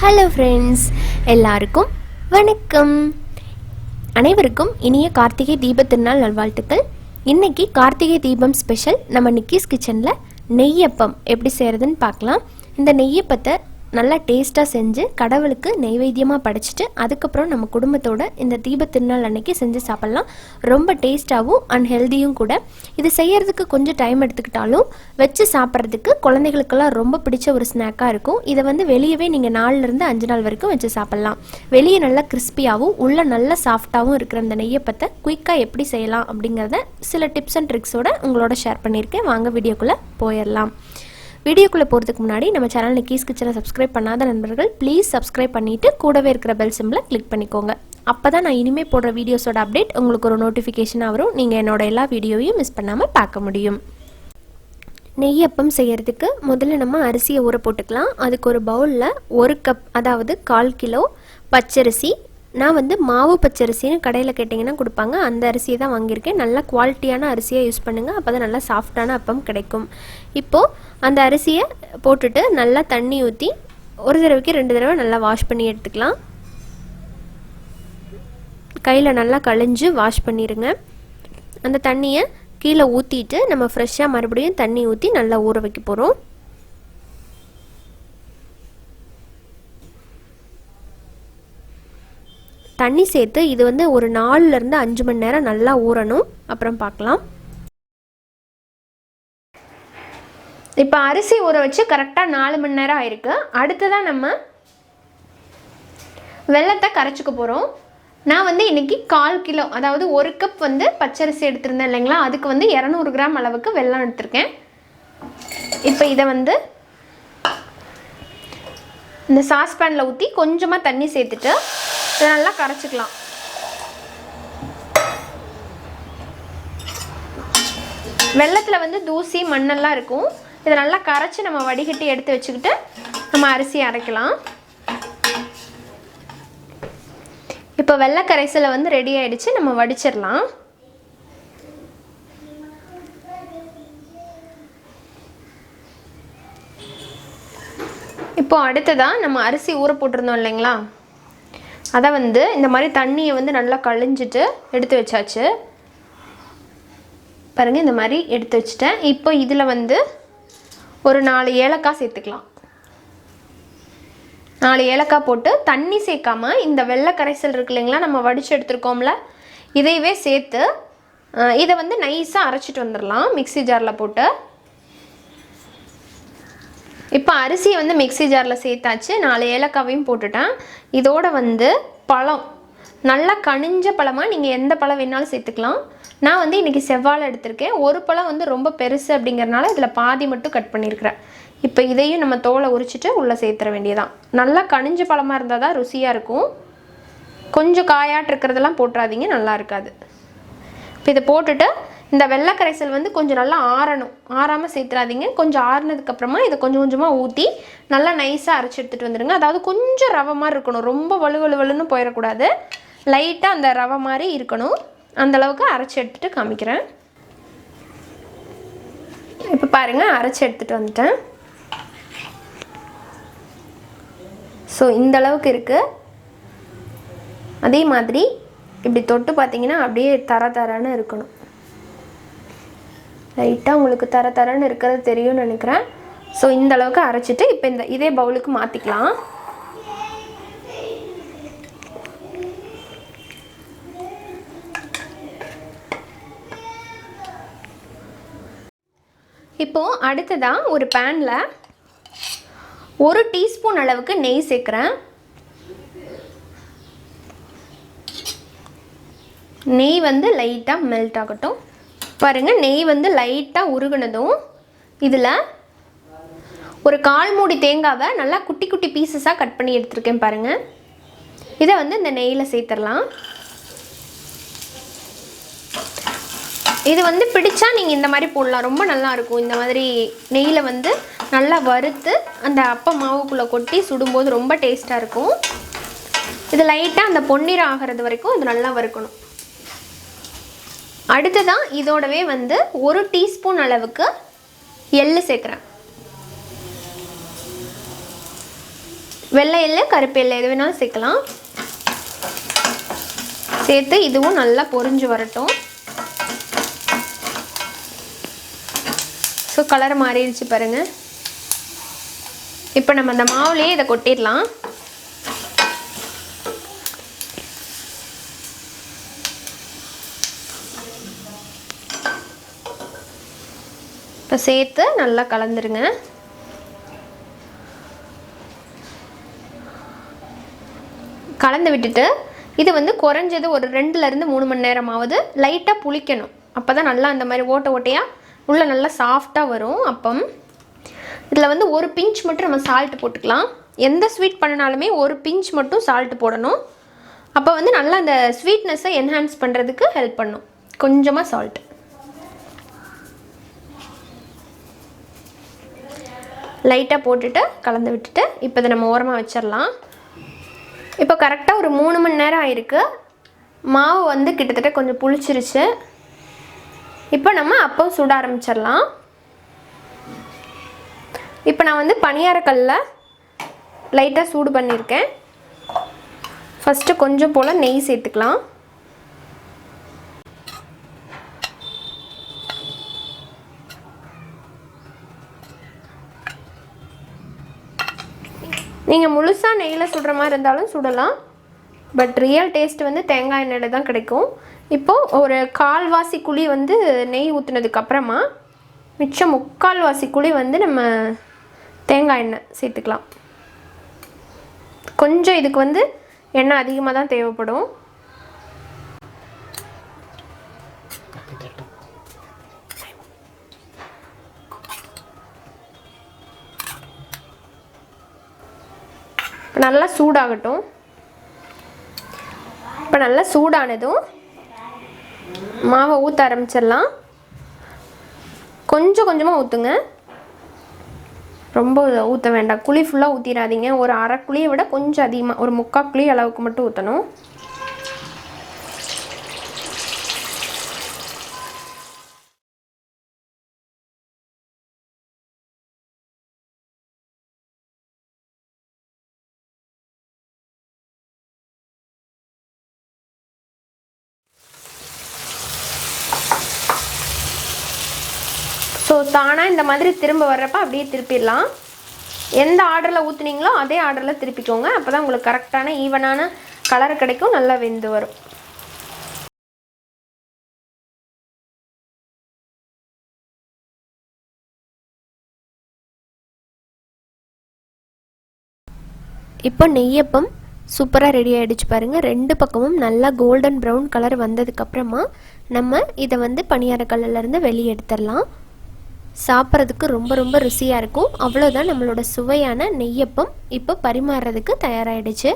Hello friends, எல்லாருக்கும் வணக்கம். அனைவருக்கும் இனிய கார்த்திகை தீப திருநாள் நல்வாழ்த்துக்கள். இன்னைக்கு கார்த்திகை தீபம் ஸ்பெஷல் நம்ம நிக்கிஸ் கிச்சனில் நெய்யப்பம் எப்படி செய்கிறதுன்னு பார்க்கலாம். இந்த நெய்யப்பத்தை நல்லா டேஸ்ட்டாக செஞ்சு கடவுளுக்கு நெய்வேத்தியமாக படைச்சிட்டு அதுக்கப்புறம் நம்ம குடும்பத்தோட இந்த தீப திருநாள் அன்னைக்கு செஞ்சு சாப்பிட்லாம். ரொம்ப டேஸ்ட்டாகவும் அண்ட் ஹெல்த்தியும் கூட. இது செய்யறதுக்கு கொஞ்சம் டைம் எடுத்துக்கிட்டாலும் வச்சு சாப்பிட்றதுக்கு குழந்தைகளுக்கெல்லாம் ரொம்ப பிடிச்ச ஒரு ஸ்நாக்காக இருக்கும். இதை வெளியவே நீங்கள் 4லேருந்து 5 நாள் வரைக்கும் வச்சு சாப்பிட்லாம். வெளியே நல்லா கிறிஸ்பியாகவும் உள்ள நல்லா சாஃப்டாகவும் இருக்கிற அந்த நெய்யப்பத்தை குயிக்காக எப்படி செய்யலாம் அப்படிங்கிறத சில டிப்ஸ் அண்ட் ட்ரிக்ஸோட உங்களோட ஷேர் பண்ணியிருக்கேன். வாங்க வீடியோக்குள்ளே போயிடலாம். வீடியோக்குள்ளே போகிறதுக்கு முன்னாடி நம்ம சேனல் நிக்கிஸ் கிச்சனை சப்ஸ்கிரைப் பண்ணாத நண்பர்கள் ப்ளீஸ் சப்ஸ்கிரைப் பண்ணிவிட்டு கூடவே இருக்கிற பெல் சிம்பிளை கிளிக் பண்ணிக்கோங்க. அப்போ தான் நான் இனிமேல் போடுற வீடியோஸோட அப்டேட் உங்களுக்கு ஒரு நோட்டிஃபிகேஷனாக வரும். நீங்கள் என்னோட எல்லா வீடியோவையும் மிஸ் பண்ணாமல் பார்க்க முடியும். நெய்யப்பம் செய்கிறதுக்கு முதல்ல நம்ம அரிசியை ஊற போட்டுக்கலாம். அதுக்கு ஒரு பவுலில் 1 கப், அதாவது 1/4 கிலோ பச்சரிசி. நான் மாவு பச்சரிசின்னு கடையில் கேட்டிங்கன்னா கொடுப்பாங்க, அந்த அரிசியை தான் வாங்கியிருக்கேன். நல்லா குவாலிட்டியான அரிசியாக யூஸ் பண்ணுங்கள், அப்போ தான் நல்லா சாஃப்டான அப்பம் கிடைக்கும். இப்போது அந்த அரிசியை போட்டுட்டு நல்லா தண்ணி ஊற்றி ஒரு தடவைக்கு 2 தடவை நல்லா வாஷ் பண்ணி எடுத்துக்கலாம். கையில் நல்லா கழிஞ்சு வாஷ் பண்ணிடுங்க. அந்த தண்ணியை கீழே ஊற்றிட்டு நம்ம ஃப்ரெஷ்ஷாக மறுபடியும் தண்ணி ஊற்றி நல்லா ஊற வைக்க போகிறோம். தண்ணி சேர்த்து இது ஒரு 4லேருந்து 5 மணி நேரம் நல்லா ஊறணும். அப்புறம் பார்க்கலாம். இப்போ அரிசி ஊற வச்சு கரெக்டாக 4 மணி நேரம் ஆயிருக்கு. அடுத்ததான் நம்ம வெல்லத்தை கரைச்சிக்க போகிறோம். நான் இன்னைக்கு 1/4 கிலோ, அதாவது 1 கப் பச்சரிசி எடுத்திருந்தேன் இல்லைங்களா, அதுக்கு 200 கிராம் அளவுக்கு வெல்லம் எடுத்திருக்கேன். இப்போ இதை இந்த சாஸ்பேனில் ஊற்றி கொஞ்சமாக தண்ணி சேர்த்துட்டு இதை நல்லா கரைச்சிக்கலாம். வெல்லத்தில் தூசி மண்ணெல்லாம் இருக்கும். இதை நல்லா கரைச்சி நம்ம வடிகட்டி எடுத்து வச்சுக்கிட்டு நம்ம அரிசி அரைக்கலாம். இப்போ வெள்ளை கரைசலை ரெடி ஆயிடுச்சு. நம்ம வடிச்சிடலாம். இப்போ அடுத்ததான் நம்ம அரிசி ஊற போட்டிருந்தோம் இல்லைங்களா, அதை இந்த மாதிரி தண்ணியை நல்லா கழிஞ்சிட்டு எடுத்து வச்சாச்சு. பாருங்கள், இந்த மாதிரி எடுத்து வச்சுட்டேன். இப்போ இதில் ஒரு 4 ஏலக்காய் சேர்த்துக்கலாம். 4 ஏலக்காய் போட்டு தண்ணி சேர்க்காம இந்த வெள்ளை கரைசல் இருக்கு இல்லைங்களா, நம்ம வடித்து எடுத்துருக்கோம்ல, இதையவே சேர்த்து இதை நைஸாக அரைச்சிட்டு வந்துடலாம் மிக்ஸி ஜாரில் போட்டு. இப்போ அரிசியை மிக்ஸி ஜாரில் சேர்த்தாச்சு. 4 ஏலக்காவையும் போட்டுட்டேன். இதோட பழம், நல்லா கனிஞ்ச பழமாக நீங்கள் எந்த பழம் வேணாலும் சேர்த்துக்கலாம். நான் இன்றைக்கி செவ்வாழை எடுத்திருக்கேன். ஒரு பழம் ரொம்ப பெருசு அப்படிங்கிறனால இதில் பாதி மட்டும் கட் பண்ணியிருக்கிறேன். இப்போ இதையும் நம்ம தோலை உரிச்சிட்டு உள்ளே சேர்த்துற வேண்டியதான். நல்லா கனிஞ்ச பழமாக இருந்தால் தான் ருசியாக இருக்கும். கொஞ்சம் காயாட்டு இருக்கிறதெல்லாம் போட்டுறாதீங்க, நல்லா இருக்காது. இப்போ இதை போட்டுட்டு இந்த வெள்ளை கரைசல் கொஞ்சம் நல்லா ஆறணும். ஆறாமல் சேர்த்துறாதீங்க. கொஞ்சம் ஆறுனதுக்கப்புறமா இதை கொஞ்சம் கொஞ்சமாக ஊற்றி நல்லா நைஸாக அரைச்சி எடுத்துகிட்டு வந்துடுங்க. அதாவது கொஞ்சம் ரவை மாதிரி இருக்கணும், ரொம்ப வலுவலுன்னு போயிடக்கூடாது. லைட்டாக அந்த ரவை மாதிரி இருக்கணும். அந்தளவுக்கு அரைச்சி எடுத்துகிட்டு காமிக்கிறேன். இப்போ பாருங்கள், அரைச்சி எடுத்துகிட்டு வந்துட்டேன். ஸோ இந்த அளவுக்கு இருக்குது. அதே மாதிரி இப்படி தொட்டு பார்த்தீங்கன்னா அப்படியே தரன்னு இருக்கணும். லைட்டாக உங்களுக்கு தரன்னு இருக்கிறது தெரியும்னு நினைக்கிறேன். ஸோ இந்த அளவுக்கு அரைச்சிட்டு இப்போ இதே பவுலுக்கு மாற்றிக்கலாம். இப்போது அடுத்ததான் ஒரு பேனில் 1 டீஸ்பூன் அளவுக்கு நெய் சேர்க்குறேன். நெய் லைட்டாக மெல்ட் ஆகட்டும். பாருங்கள், நெய் லைட்டாக உருகுனதும் இதில் ஒரு 1/4 மூடி தேங்காவை நல்லா குட்டி குட்டி பீசஸாக கட் பண்ணி எடுத்துருக்கேன். பாருங்கள், இதை இந்த நெய்யில் சேர்த்துடலாம். இது பிடிச்சா நீங்கள் இந்த மாதிரி போடலாம், ரொம்ப நல்லாயிருக்கும். இந்த மாதிரி நெய்யில் நல்லா வறுத்து அந்த அப்ப மாவுக்குள்ளே கொட்டி சுடும்போது ரொம்ப டேஸ்ட்டாக இருக்கும். இது லைட்டாக அந்த பொன்னிறம் ஆகிறது வரைக்கும் இது நல்லா வறுக்கணும். அடுத்ததான் இதோடவே 1 டீஸ்பூன் அளவுக்கு எள்ளு சேர்க்குறேன். வெள்ளை எள்ளு கருப்பு எள்ளு எது வேணாலும் சேர்க்கலாம். சேர்த்து இதுவும் நல்லா பொரிஞ்சு வரட்டும். ஸோ கலர் மாறிடுச்சு பாருங்கள். இப்போ நம்ம அந்த மாவுலேயே இதை கொட்டிடலாம். இப்போ சேர்த்து நல்லா கலந்துருங்க. கலந்து விட்டுட்டு இது வந்து குறைஞ்சது ஒரு 2லேருந்து 3 மணி நேரமாவது லைட்டாக புளிக்கணும். அப்போ தான் நல்லா அந்த மாதிரி ஓட்டை ஓட்டையாக உள்ளே நல்லா சாஃப்டாக வரும் அப்பம். இதில் வந்து ஒரு பிஞ்ச் மட்டும் நம்ம சால்ட் போட்டுக்கலாம். எந்த ஸ்வீட் பண்ணினாலுமே ஒரு பிஞ்ச் மட்டும் சால்ட் போடணும். அப்போ வந்து நல்லா அந்த ஸ்வீட்னஸை என்ஹான்ஸ் பண்ணுறதுக்கு ஹெல்ப் பண்ணும். கொஞ்சமாக சால்ட் லைட்டாக போட்டுட்டு கலந்து விட்டுட்டு இப்போ இதை நம்ம ஓரமாக வச்சிடலாம். இப்போ கரெக்டாக ஒரு 3 மணி நேரம் ஆயிருக்கு. மாவு வந்து கிட்டத்தட்ட கொஞ்சம் புளிச்சிருச்சு. இப்போ நம்ம அப்பம் சுட ஆரம்பிச்சிடலாம். இப்போ நான் வந்து பணியாரக்கல்லில் லைட்டாக சூடு பண்ணியிருக்கேன். ஃபஸ்ட்டு கொஞ்சம் போல் நெய் சேர்த்துக்கலாம். நீங்கள் முழுசாக நெய்யில் சுடுற மாதிரி இருந்தாலும் சுடலாம். பட் ரியல் டேஸ்ட் வந்து தேங்காய் எண்ணெயில் தான் கிடைக்கும். இப்போது ஒரு 1/4 வாசி குழி வந்து நெய் ஊற்றுனதுக்கப்புறமா மிச்சம் 3/4 வாசி குழி வந்து நம்ம தேங்காய் எண்ணெய் சேர்த்துக்கலாம். கொஞ்சம் இதுக்கு வந்து எண்ணெய் அதிகமாக தான் தேவைப்படும். நல்லா சூடாகட்டும். இப்போ நல்லா சூடானதும் மாவை ஊற்ற ஆரம்பிச்சிடலாம். கொஞ்சம் கொஞ்சமாக ஊற்றுங்க, ரொம்ப ஊற்ற வேண்டாம். குழி ஃபுல்லாக ஊற்றிடாதீங்க. ஒரு அரை குழியை விட கொஞ்சம் அதிகமாக ஒரு 3/4 குழி அளவுக்கு மட்டும் ஊற்றணும். ஸோ தானாக இந்த மாதிரி திரும்ப வர்றப்ப அப்படியே திருப்பிடலாம். எந்த ஆர்டரில் ஊற்றுனீங்களோ அதே ஆர்டரில் திருப்பிக்கோங்க. அப்போ தான் உங்களுக்கு கரெக்டான ஈவனான கலர் கிடைக்கும், நல்லா வெந்து வரும். இப்போ நெய்யப்பம் சூப்பராக ரெடி ஆகிடுச்சு பாருங்கள். 2 பக்கமும் நல்லா கோல்டன் ப்ரௌன் கலர் வந்ததுக்கப்புறமா நம்ம இதை வந்து பணியாரக்கல்லிருந்து வெளியே எடுத்துடலாம். சாப்பிட்றதுக்கு ரொம்ப ரொம்ப ருசியாக இருக்கும். அவ்வளோதான், நம்மளோட சுவையான நெய்யப்பம் இப்போ பரிமாறுறதுக்கு தயாராகிடுச்சு.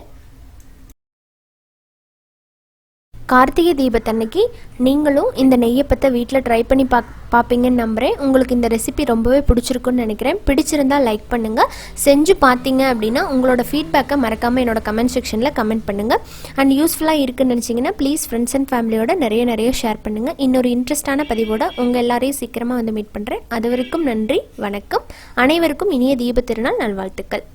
கார்த்திகை தீபத்தன்னைக்கு நீங்களும் இந்த நெய்யப்பத்தை வீட்டில் ட்ரை பண்ணி பார்ப்பீங்கன்னு நம்புகிறேன். உங்களுக்கு இந்த ரெசிபி ரொம்பவே பிடிச்சிருக்குன்னு நினைக்கிறேன். பிடிச்சிருந்தால் லைக் பண்ணுங்கள். செஞ்சு பார்த்தீங்க அப்படின்னா உங்களோட ஃபீட்பேக்கை மறக்காமல் என்னோட கமெண்ட் செக்ஷனில் கமெண்ட் பண்ணுங்கள். அண்ட் யூஸ்ஃபுல்லாக இருக்குன்னு நினச்சிங்கன்னா ப்ளீஸ் ஃப்ரெண்ட்ஸ் அண்ட் ஃபேமிலியோட நிறைய ஷேர் பண்ணுங்கள். இன்னொரு இன்ட்ரெஸ்டான பதிவோட உங்கள் எல்லாரையும் சீக்கிரமாக வந்து மீட் பண்ணுறேன். அது வரைக்கும் நன்றி, வணக்கம். அனைவருக்கும் இனிய தீப திருநாள் நல்வாழ்த்துக்கள்.